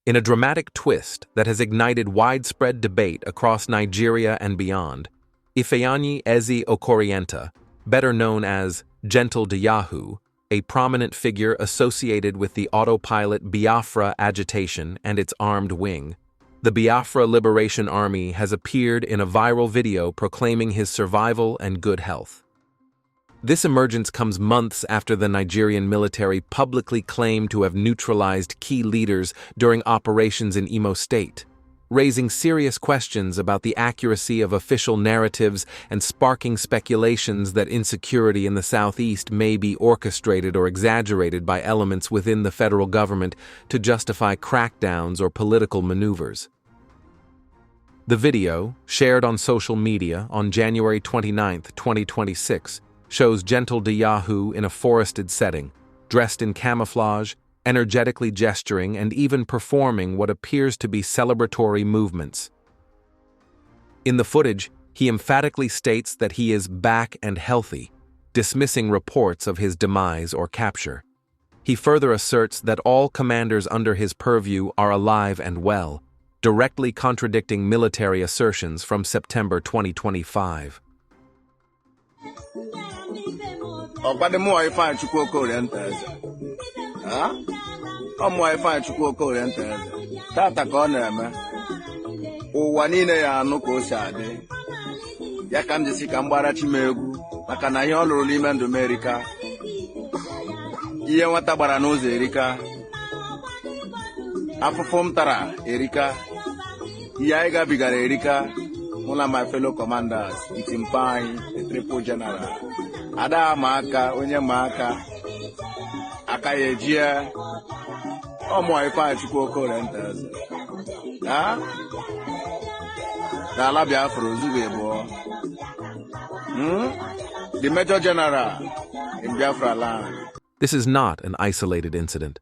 In a dramatic twist that has ignited widespread debate across Nigeria and beyond, Ifeanyi Eze Okorienta, better known as Gentle de Yahoo, a prominent figure associated with the Autopilot Biafra agitation and its armed wing, the Biafra Liberation Army, has appeared in a viral video proclaiming his survival and good health. This emergence comes months after the Nigerian military publicly claimed to have neutralized key leaders during operations in Imo State, raising serious questions about the accuracy of official narratives and sparking speculations that insecurity in the southeast may be orchestrated or exaggerated by elements within the federal government to justify crackdowns or political maneuvers. The video, shared on social media on January 29, 2026, shows Gentle de Yahoo in a forested setting, dressed in camouflage, energetically gesturing and even performing what appears to be celebratory movements. In the footage, he emphatically states that he is back and healthy, dismissing reports of his demise or capture. He further asserts that all commanders under his purview are alive and well, directly contradicting military assertions from September 2025. Ifeanyi Okorienta Ifeanyi Okorienta tata ka ọ na-eme ụwa niile ya anụ ka o si adị ya ka m jisi ka m gbara chi m egwu maka na ihe ọ lụrụ n'ime ndụ m erika ihe nwata gbara n'ụzọ erika afụfụ m tara erika ihe anyị gabigara erika mụla my fellow commanders itimpa anyị the triple general ada ma aka onye ma aka ya ejie ọmụ Ifeanyi Okorienta n'ala Biafra ozugbo Igbo the Major General in Biafra land. This is not an isolated incident.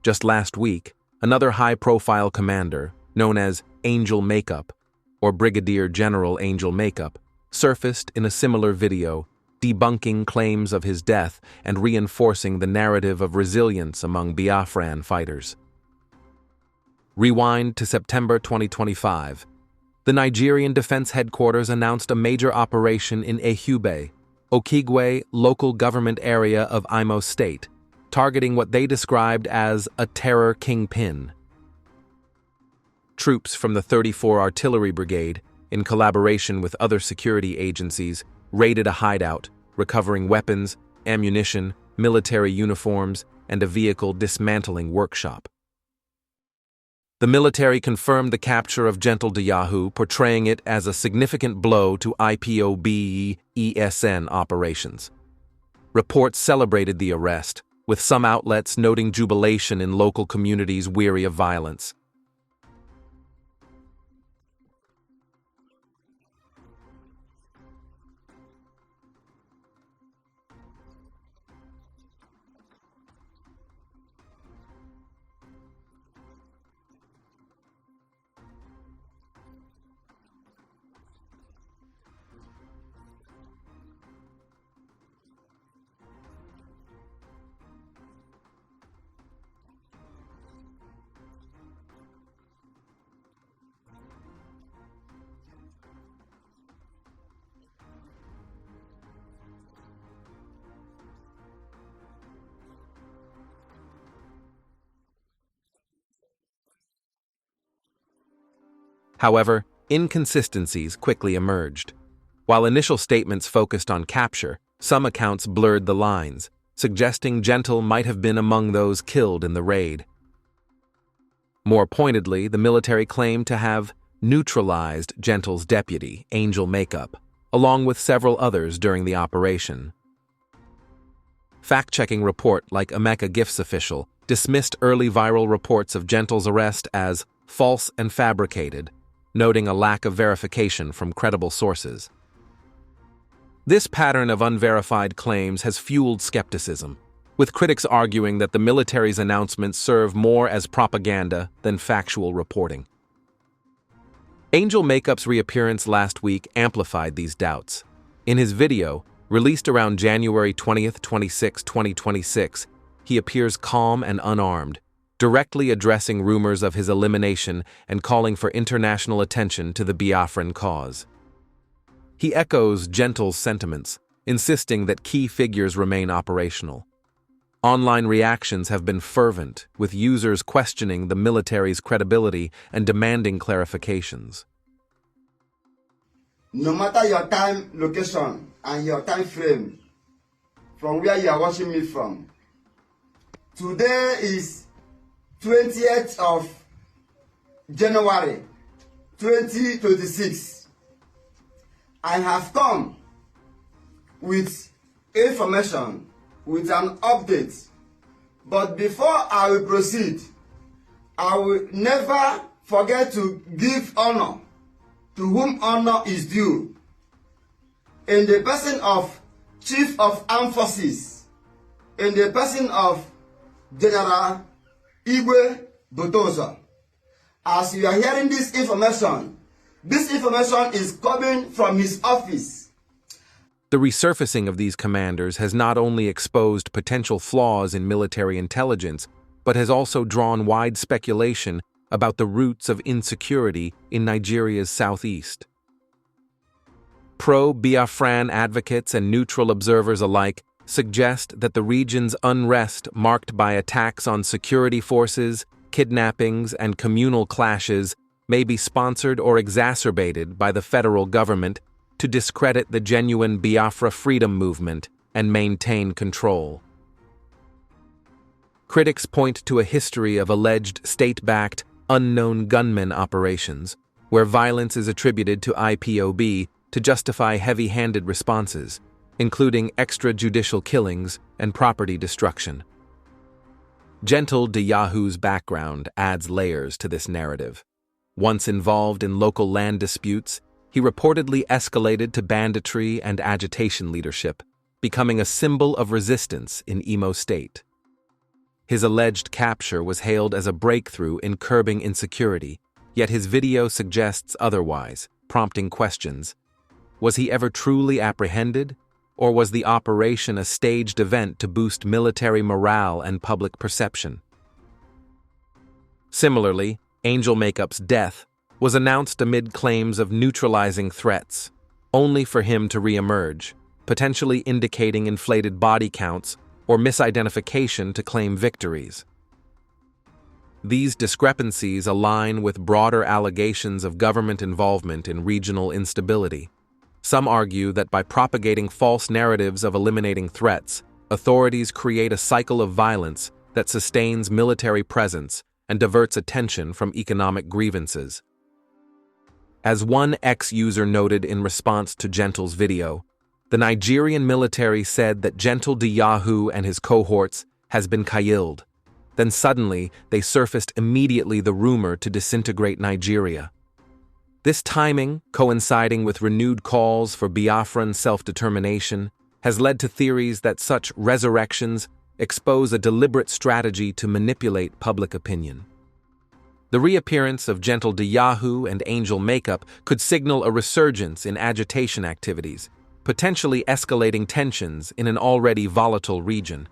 Just last week, another high-profile commander, known as Angel Makeup, or Brigadier General Angel Makeup, surfaced in a similar video, debunking claims of his death and reinforcing the narrative of resilience among Biafran fighters. Rewind to September 2025. The Nigerian Defense Headquarters announced a major operation in Ihube, Okigwe local government area of Imo State, targeting what they described as a terror kingpin. Troops from the 34 Artillery Brigade, in collaboration with other security agencies, raided a hideout, recovering weapons, ammunition, military uniforms, and a vehicle dismantling workshop. The military confirmed the capture of Gentle de Yahoo, portraying it as a significant blow to IPOB ESN operations. Reports celebrated the arrest, with some outlets noting jubilation in local communities weary of violence. However, inconsistencies quickly emerged. While initial statements focused on capture, some accounts blurred the lines, suggesting Gentle might have been among those killed in the raid. More pointedly, the military claimed to have neutralized Gentle's deputy, Angel Makeup, along with several others during the operation. Fact-checking report like Emeka Gifts official dismissed early viral reports of Gentle's arrest as false and fabricated, noting a lack of verification from credible sources. This pattern of unverified claims has fueled skepticism, with critics arguing that the military's announcements serve more as propaganda than factual reporting. Angel Makeup's reappearance last week amplified these doubts. In his video, released around January 20, 2026, he appears calm and unarmed, directly addressing rumors of his elimination and calling for international attention to the Biafran cause. He echoes Gentle's sentiments, insisting that key figures remain operational. Online reactions have been fervent, with users questioning the military's credibility and demanding clarifications. No matter your time, location, and your time frame, from where you are watching me from, today is 20th of January 2026. I have come with information, with an update. But before I will proceed, I will never forget to give honor to whom honor is due. In the person of Chief of Armed Forces, in the person of General Igbo Botoza. As you are hearing this information is coming from his office. The resurfacing of these commanders has not only exposed potential flaws in military intelligence, but has also drawn wide speculation about the roots of insecurity in Nigeria's southeast. Pro-Biafran advocates and neutral observers alike suggest that the region's unrest, marked by attacks on security forces, kidnappings, and communal clashes, may be sponsored or exacerbated by the federal government to discredit the genuine Biafra freedom movement and maintain control. Critics point to a history of alleged state-backed, unknown gunmen operations, where violence is attributed to IPOB to justify heavy-handed responses, including extrajudicial killings and property destruction. Gentle Yahoo's background adds layers to this narrative. Once involved in local land disputes, he reportedly escalated to banditry and agitation leadership, becoming a symbol of resistance in Imo State. His alleged capture was hailed as a breakthrough in curbing insecurity, yet his video suggests otherwise, prompting questions. Was he ever truly apprehended, or was the operation a staged event to boost military morale and public perception? Similarly, Angel Makeup's death was announced amid claims of neutralizing threats, only for him to re-emerge, potentially indicating inflated body counts or misidentification to claim victories. These discrepancies align with broader allegations of government involvement in regional instability. Some argue that by propagating false narratives of eliminating threats, authorities create a cycle of violence that sustains military presence and diverts attention from economic grievances. As one ex-user noted in response to Gentle's video, the Nigerian military said that Gentle Yahoo and his cohorts has been killed. Then suddenly, they surfaced immediately the rumor to disintegrate Nigeria. This timing, coinciding with renewed calls for Biafran self-determination, has led to theories that such resurrections expose a deliberate strategy to manipulate public opinion. The reappearance of Gentle Yahoo and Angel Makeup could signal a resurgence in agitation activities, potentially escalating tensions in an already volatile region.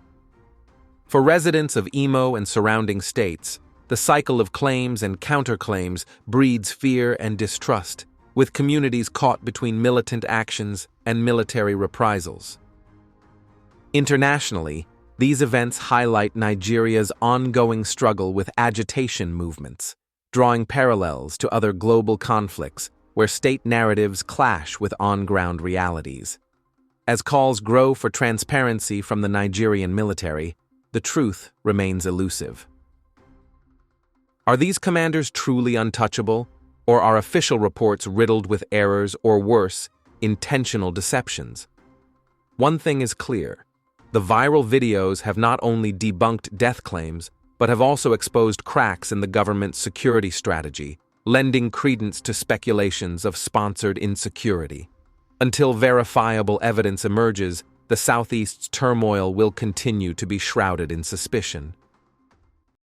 For residents of Imo and surrounding states, the cycle of claims and counterclaims breeds fear and distrust, with communities caught between militant actions and military reprisals. Internationally, these events highlight Nigeria's ongoing struggle with agitation movements, drawing parallels to other global conflicts where state narratives clash with on-ground realities. As calls grow for transparency from the Nigerian military, the truth remains elusive. Are these commanders truly untouchable, or are official reports riddled with errors or worse, intentional deceptions? One thing is clear. The viral videos have not only debunked death claims, but have also exposed cracks in the government's security strategy, lending credence to speculations of sponsored insecurity. Until verifiable evidence emerges, the Southeast's turmoil will continue to be shrouded in suspicion.